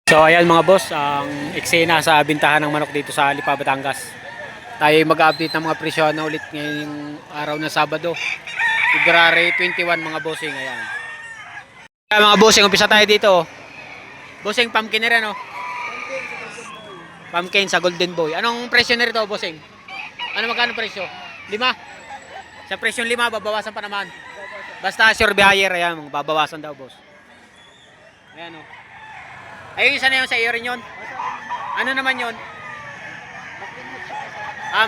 So ayan mga boss, ang eksena sa bintahan ng manok dito sa Lipa, Batangas. Tayo mag-update ng mga presyo na ulit ngayong araw na Sabado, February 21 mga bossing. Ayan. Ayan mga bossing, umpisa tayo dito. Bossing, pumpkin na rin, oh. Pumpkin sa Golden Boy. Anong presyo na rito, bossing? Ano magkano presyo? 5? Sa presyong 5, babawasan pa naman. Basta sure buyer, ayan, babawasan daw, boss. Ayan, oh. Ayun, isa na yun sa iyo rin yun. Ano naman yun?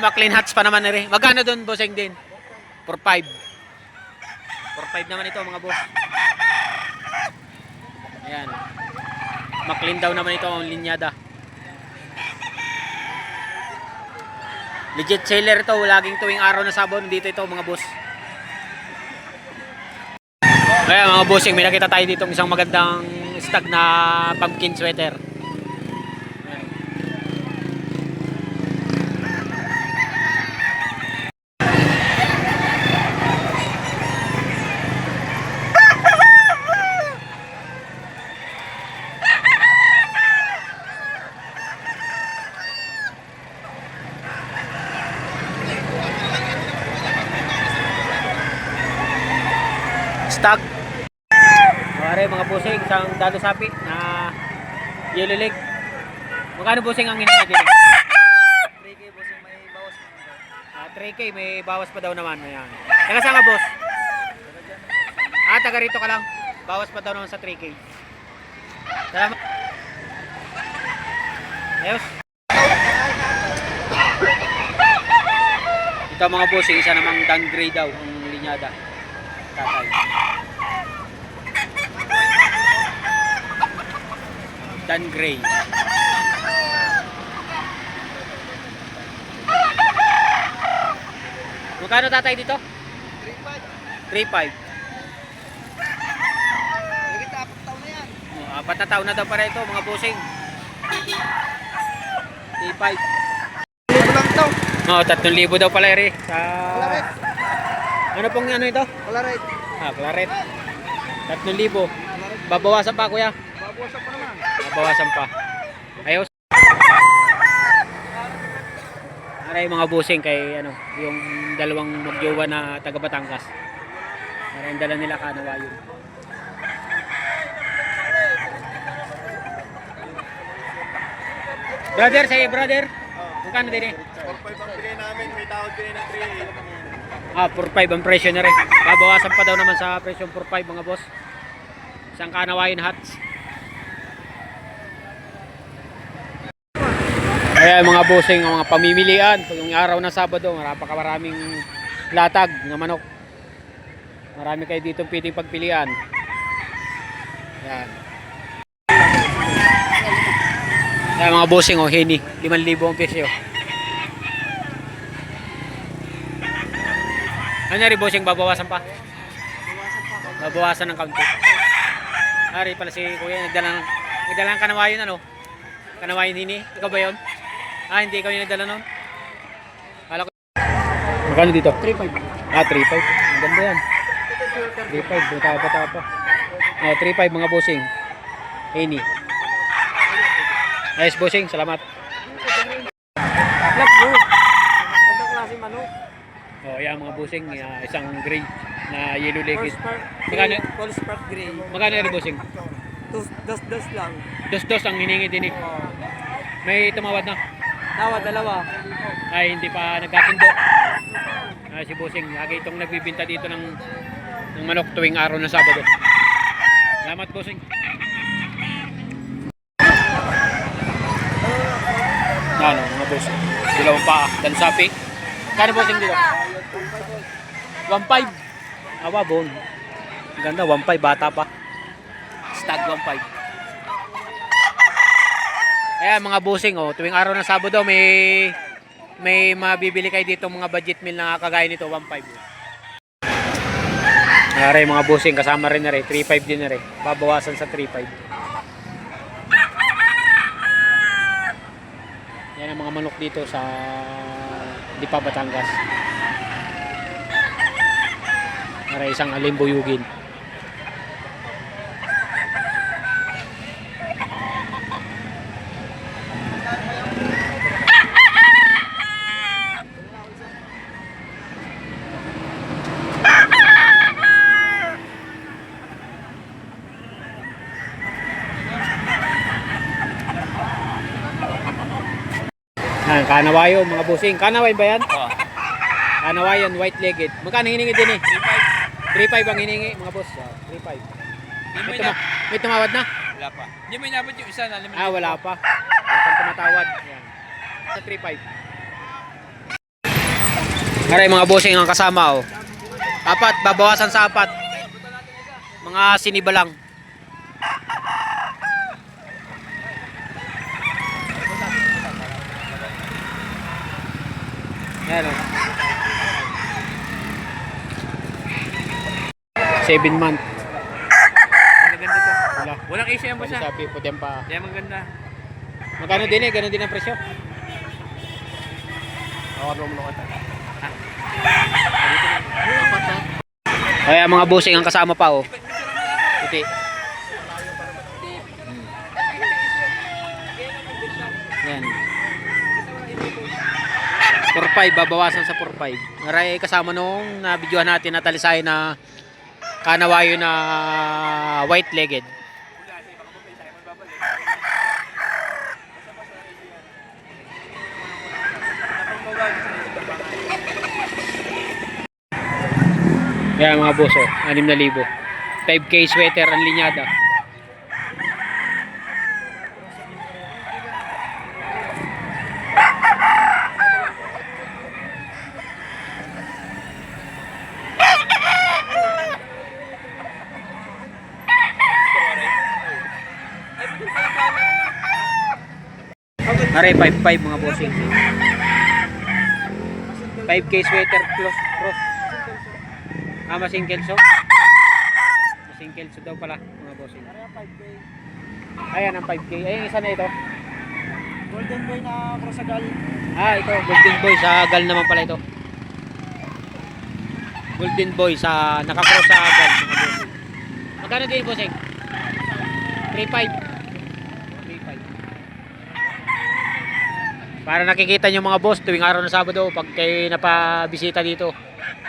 McLean Hats pa naman na rin. Magkano doon, bossing din? 4.5. 4.5 naman ito, mga boss. Ayan. McLean daw naman ito ang linyada. Legit seller ito. Laging tuwing araw na Sabado dito ito, mga boss. Kaya mga bossing, may nakita tayo dito isang magandang stag na pumpkin sweater. Stag. Pare mga bossing, isang dado sapi na yellow leg. Magkano bossing ang hiningi din? 3K bossing, may bawas pa naman. 3K may bawas pa daw naman. Ayan. Taga saan ka, boss? Taga rito ka lang. Bawas pa daw naman sa 3K. Salamat. Ayos. Ito mga bossing, isa namang downgrade daw ang linyada. Tatay. Dan Gray. Magkano tatay dito? 3.5. 3.5. Nagit 4 taon na yan. 4 na taon na daw para ito mga bossing. 3.5. Libo lang ito. 3,000 daw pala ere sa Claret. ano pong ano ito? Claret. Claret. 3,000. Babawasan pa kuya. Babawasan pa naman. Babawasan pa. Ayos. Aray mga bossing kay ano, yung dalawang magjowa na taga Batangas. Aray ang dala nila kanawayon. Brother, say brother. Magkano din eh? 4.5 ang pinay namin, may tawad pinay ng 3. 4.5 ang presyo na rin. Babawasan pa daw naman sa presyo 4.5 mga boss. Isang kanawayon hats. Ayan mga bossing, ang mga pamimilian. Yung araw na Sabado, napakaraming latag ng manok. Marami kayo dito piting pagpilian. Ayan. Ayan mga bossing, Henny, 5,000 ang presyo. Ano rin bossing, babawasan pa? Babawasan ng kaunti. Ari pala si kuya, nagdala ng kanawayon ano? Kanawayon Henny, ikaw ba yun? Hindi ikaw yung nagdala nun? Kala ko. Magkano dito? 3.5. 3.5. Ang ganda yan. 3.5. Bata-bata pa. 3.5 mga bossing. Henny. Nice bossing. Salamat. Black blue. Magandang klase manok. Yan mga bossing. Isang gray na yellow legged. Full spark gray. Magkano yung bossing? Dos lang. Dos ang hiningi din eh. May tumawad na. Tawa, dalawa. Ay hindi pa nagkasundo. Si bossing lagi itong nagbibinta dito ng manok tuwing araw ng Sabado. Salamat bossing. Ano mga bossing, dalawang paa dan sapi. Kano bossing dito? 1.5. Bon. Ang ganda, 1.5 bata pa. Stag 1.5. Ayan mga bossing, tuwing araw ng Sabado may mabibili kayo dito mga budget meal na kagaya nito 1.5. Aray mga bossing, kasama rin na rin 3.5 din na rin. Babawasan sa 3.5. Yan ang mga manok dito sa Lipa, Batangas. Aray isang alimbuyugin. Yan, kanawayon mga bossing. Kanawayon ba yan? Oo. Kanawayon, white-legged. Magkano hiningi din eh? 3.5 ang hiningi mga boss. 3.5. May tumawad na? Wala pa. Hindi mo inabot yung isa na 5,000. Wala pa. Wala pang tumatawad. Yan. Sa 3.5. Aray mga bossing ang kasama oh. Apat, babawasan sa apat. Mga siniba lang. Yan oh. 7 month. Ang ganda to. Wala. Walang issue yan boss ha. Sabi po din pa. Kaya maganda. Magkano din eh? Ganun din ang presyo. Kaya mga bossing ang kasama pa oh. Puti. Yan. 4.5 babawasan sa 4.5. Naray kasama nung nabidyohan natin na talisay na kanawayo na white-legged. Yan mga boss oh, 6,000. 5K sweater ang linyada. Aray 5.5 mga bossing. 5K sweater plus cross. Masing kelso. Masing kelso daw pala mga bossing. Ayan ang 5K. Ayun isa na ito. Golden Boy na Crosagal. Ito Golden Boy sa gal naman pala ito. Golden Boy sa nakakross sa gal mga bossing. Magkano din bossing? 3.5. Para nakikita nyo mga boss tuwing araw ng Sabado pag kayo napabisita dito.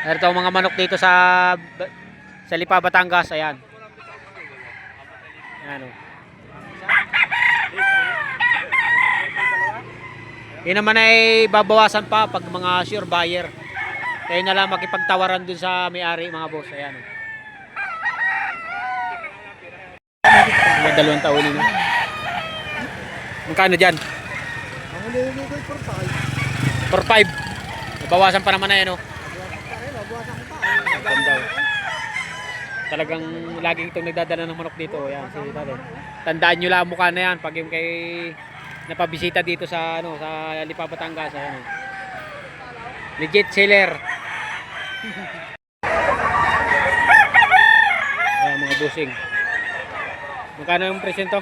Ito ang mga manok dito sa Lipa, Batangas. Ayan. Ayan o. Yun naman ay babawasan pa pag mga sure buyer. Kayo na lang makipagtawaran dun sa may-ari mga boss. Ayan o. May 2 taon nyo. Magkano dyan? Ang huli ko 4.5. 4.5. Bawasan pa naman na yan o. Ganda. Talagang laging itong nagdadala ng manok dito. Yan, si Tatay. Tandaan nyo lang ang mukha na yan pag yung kay napabisita dito sa sa Lipa, Batangas. Ayan. Legit seller. Ayan mga busing. Magkano yung presyo nito?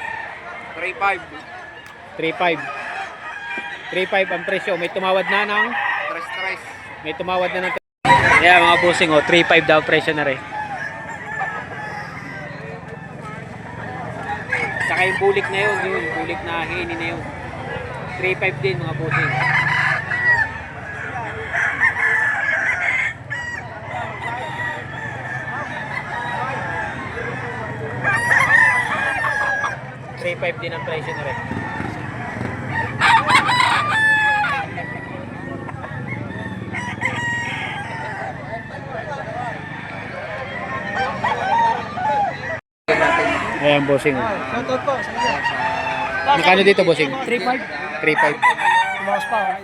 3.5. 3.5. 3.5 ang presyo. May tumawad na ng Tres. may tumawad na ng yeah, mga busing 3.5 daw presyo na rin. Saka yung bulik na yun, bulik na hini na yun. 3.5 din mga busing. $3.5 din ang presyo na rin. Ayan, bossing. Shoutout po. Magkano dito, bossing? 3.5. 3.5. Tumakas pa.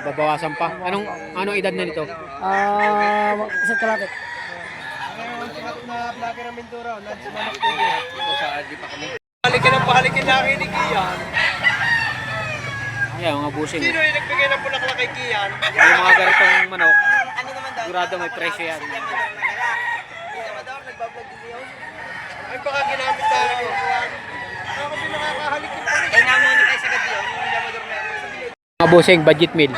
Babawasan pa. Anong edad na nito? Isang kalakit. Ang sikat na vlogger ng Mindoro. Nagsimanok po yun. Ito sa di pa kami. Pahalikin na kay ni Kian. Ayan, mga bossing. Sino yung nagbigay ng bulaklak kay Kian? Yung mga ganitong manok, sigurado may presyo yan. Ay baka ginamit tayo. Ako din nakakahalikin pa rin. Kaya nga mo ni kayo sa gabi. Yung lamador na yun. Mga bossing, budget meal.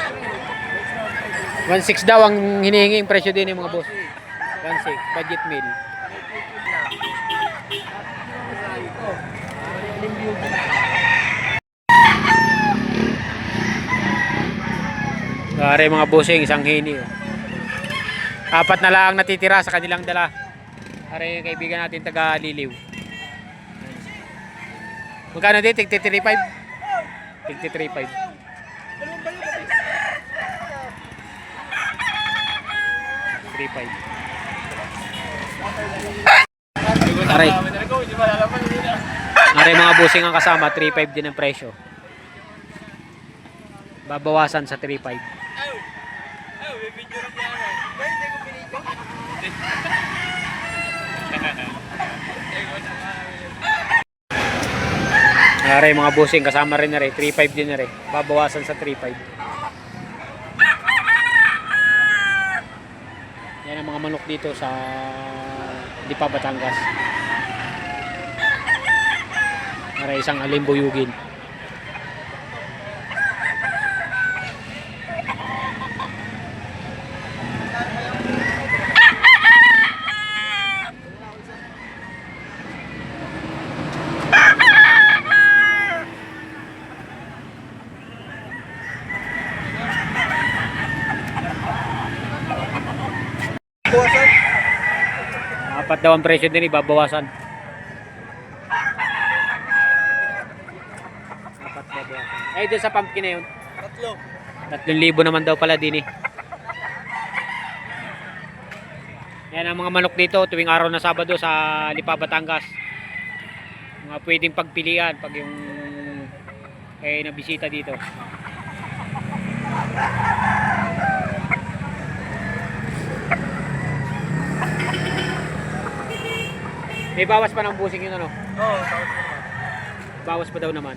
1.6 daw ang hinihingi yung presyo din ng mga boss. 1.6, budget meal. Pare mga bossing, isang hini. 4 na lang natitira sa kanilang dala. Pare yung kaibigan natin taga Liliw. Magkano din? Tig 3.5? Tig 3.5. 3.5. Aray. Aray mga bossing ang kasama, 3.5 din ang presyo. Babawasan sa 3.5. Aray mga bossing kasama rin na rin, 3.5 din na rin. Babawasan sa 3.5. Yan ang mga manok dito sa Lipa, Batangas. Para isang alimbuyugin. Buwasan. Apat daw ang presyo din, ibabawasan. Apat babawasan. Eh, doon sa pumpkin na yun. 3,000 naman daw pala din eh. Yan ang mga manok dito tuwing araw na Sabado sa Lipa, Batangas. Mga pwedeng pagpilian pag yung nabisita dito. May bawas pa ng busing yun ano? Oo, Bawas pa daw naman.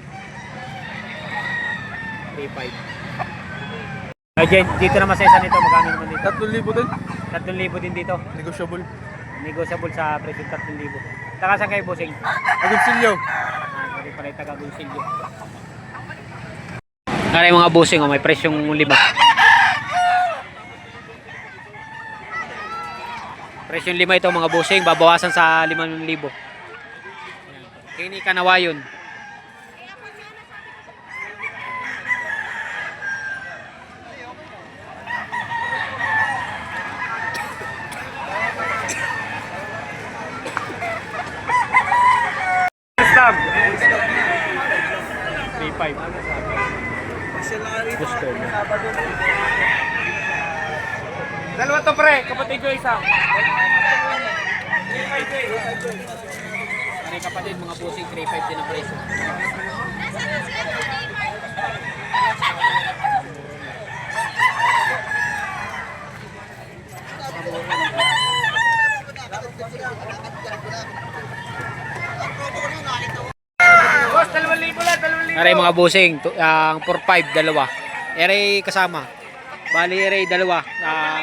3.5. Ay, dito naman sa isa nito, magkano naman dito? 3,000 din. 3,000 din dito. Negotiable. Negotiable sa presyo 3,000. Taka saan kayo busing? Agoncillo. Pwede pala yung taga-Gonsilyo. Naray mga busing, may presyong 5. Presyong 5 ito mga busing, babawasan sa 5,000. Kini Kanawayon. Stab. 3.5. Gusto mo. Dalawa to pre, kapatid ko isa. May kapatid mga busing 3.5 din ang presyo. Boss, 2,000 lang, 2,000. Aray mga busing, ang 4.5 dalawa. Aray kasama. Bali aray dalawa,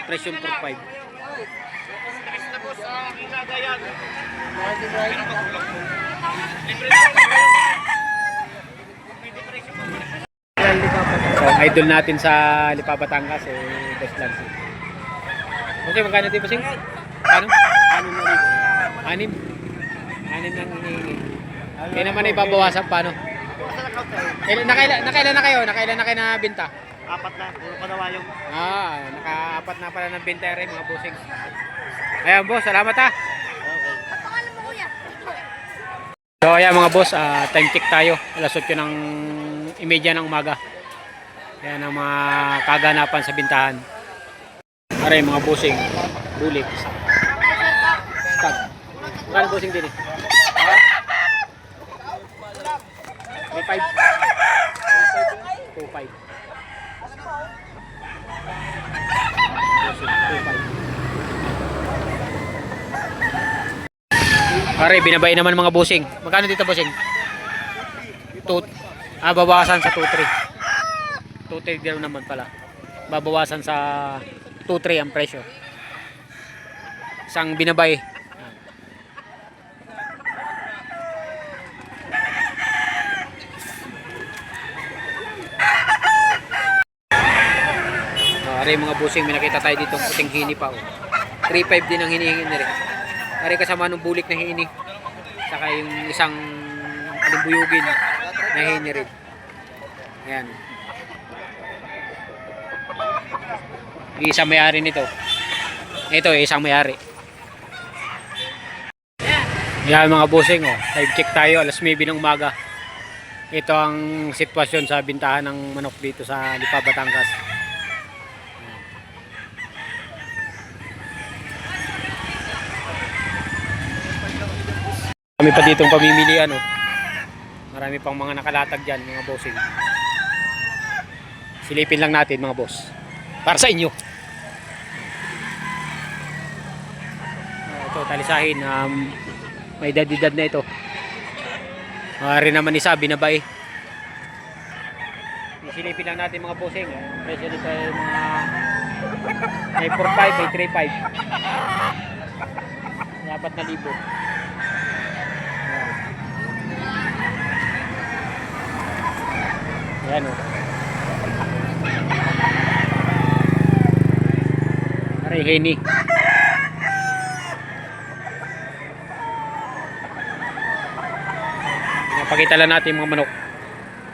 presyong 4.5. So, ang idol natin sa Lipa, Batangas best lang si. Okay, magkano dito busing? Ano? 6,000. 6 lang hinihingi. Kaya naman ay babawasan paano? Nakailan na kayo? Nakailan na kayo na binta? 4 na, puro Kanawayon. Naka-4 na pala ng binta rin mga busing. Ayan boss, salamat ha. So ayan mga boss, time check tayo. Alas 8 ng imedya ng umaga. Ayan ang mga kaganapan sa bintahan. Aray mga busing, bulik. Stag. Magkano busing din eh? 3.5. 2.5. 2.5. Pare, binabay naman mga busing. Magkano dito busing? Babawasan sa 2.3. 2.3 daw naman pala. Babawasan sa 2.3 ang presyo. Isang binabay. Pare mga busing, may nakita tayo dito puting hini pa. 3.5 din ang hinihingi nila. Pare kasama nung bulik na hini. Saka yung isang alimbuyugin na hini rin. Ayan. Yung isang may-ari nito. Ito, isang may-ari. Yan mga busing, live check tayo, alas 9 ng umaga. Ito ang sitwasyon sa bintahan ng manok dito sa Lipa, Batangas. Kami pa ditong pamimilian, oh. Marami pang mga nakalatag dyan, mga bossing. Silipin lang natin, mga boss. Para sa inyo. Ito, talisahin. May edad-edad na ito. Maaari naman isa, binabay. Silipin lang natin, mga bossing. Presyo dito ay mga may 4.5, may 3.5. 4,000. Ayan, o. Aray, Henny. Pinapakita lang natin mga manok.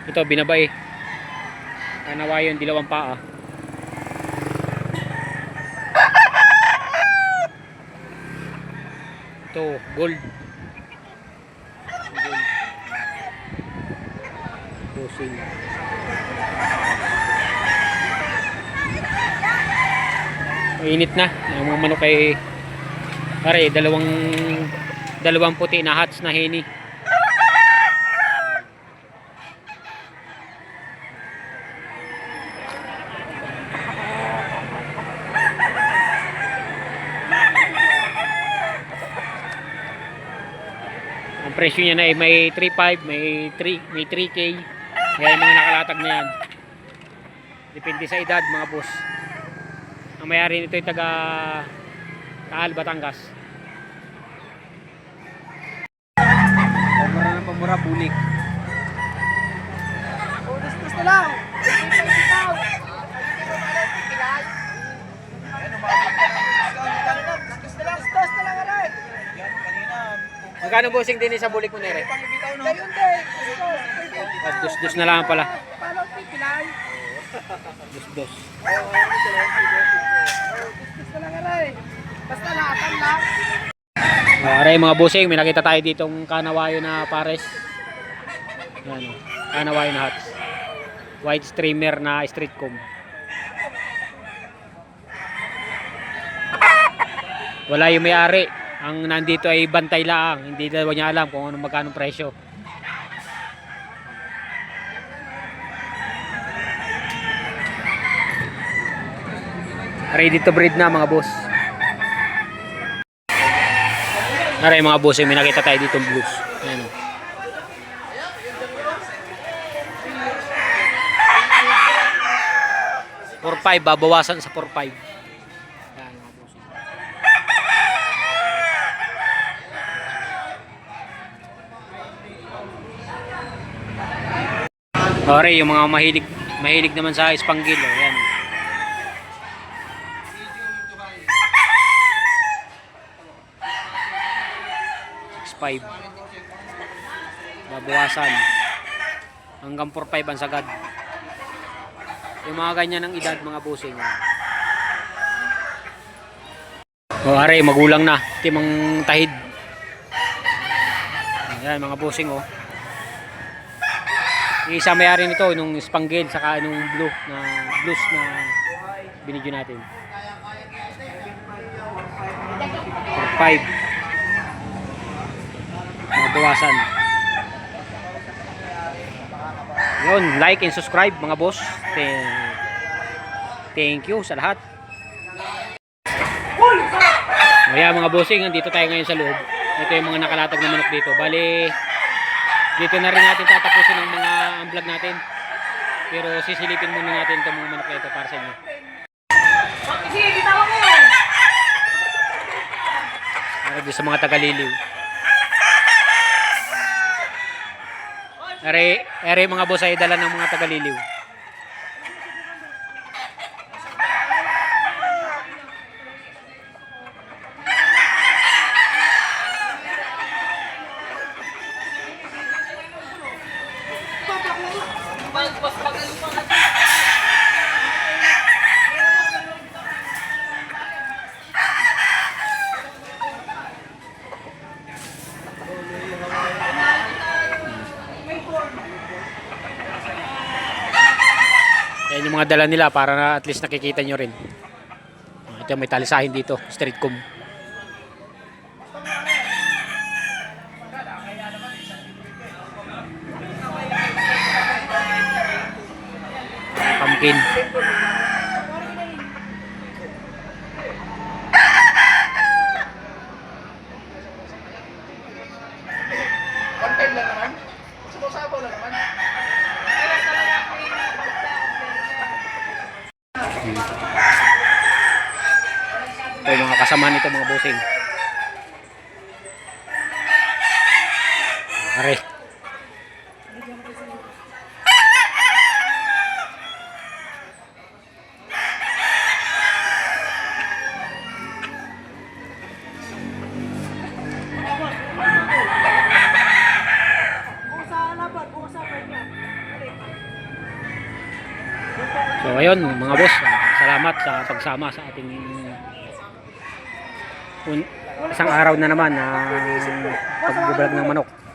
Ito, binabay. Kanawayon, dilawang paa. Ito, gold. Bossing. Mainit na. Ang mga manok ay pare, dalawang puti na hats na Henny. Ang presyo niya na ay may 3.5, may 3K. Kaya yung mga nakalatag na yan. Depende sa edad, mga boss. Ang mayari nito ay taga Taal, Batangas. Pamura na pamura, bulik. Udus na lang. Magkano bossing din sa bulik mo nere? Dus na lang pala. Dus. Basta lahat lang. Aray mga bossing, may nakita tayo ditong kanawayo na pares. Yan, kanawayo na hats. White streamer na street comb. Wala yung may-ari. Ang nandito ay bantay lang. Hindi daw niya alam kung anong magkano presyo. Ready to breed na mga boss. Aray mga boss, may nakita tayo dito blues. Ayan o. $4.5, babawasan sa 4.5. Ayan mga boss. Aray, yung mga mahilig naman sa Spanghil. Ayan o. 5 babawasan hanggang 4.5 ang sagad. Yung mga ganyan ng edad, mga bossing. Aray, magulang na, timang tahid. Ayan mga bossing oh. Yung isa may-ari nito nung Spanghil saka nung blues na binidyo natin. 4.5 mabawasan. Yun, like and subscribe mga boss. Thank you sa lahat. Kaya mga bossing, dito tayo ngayon sa loob. Ito yung mga nakalatag na manok dito. Bali, dito na rin natin tatapusin ang mga vlog natin. Pero sisilipin muna natin itong mga manok na ito para sa inyo. Para doon sa mga tagaliliw. Ere mga boss ay dala ng mga tagaliliw. Yan yung mga dala nila para na at least nakikita nyo rin. Ito may talisahin dito, street comb. pamangkin. Ito yung mga kasama nito mga bossing. Are. So ayun mga boss, salamat sa pagsama sa ating isang araw na naman na pag-vlog ng manok.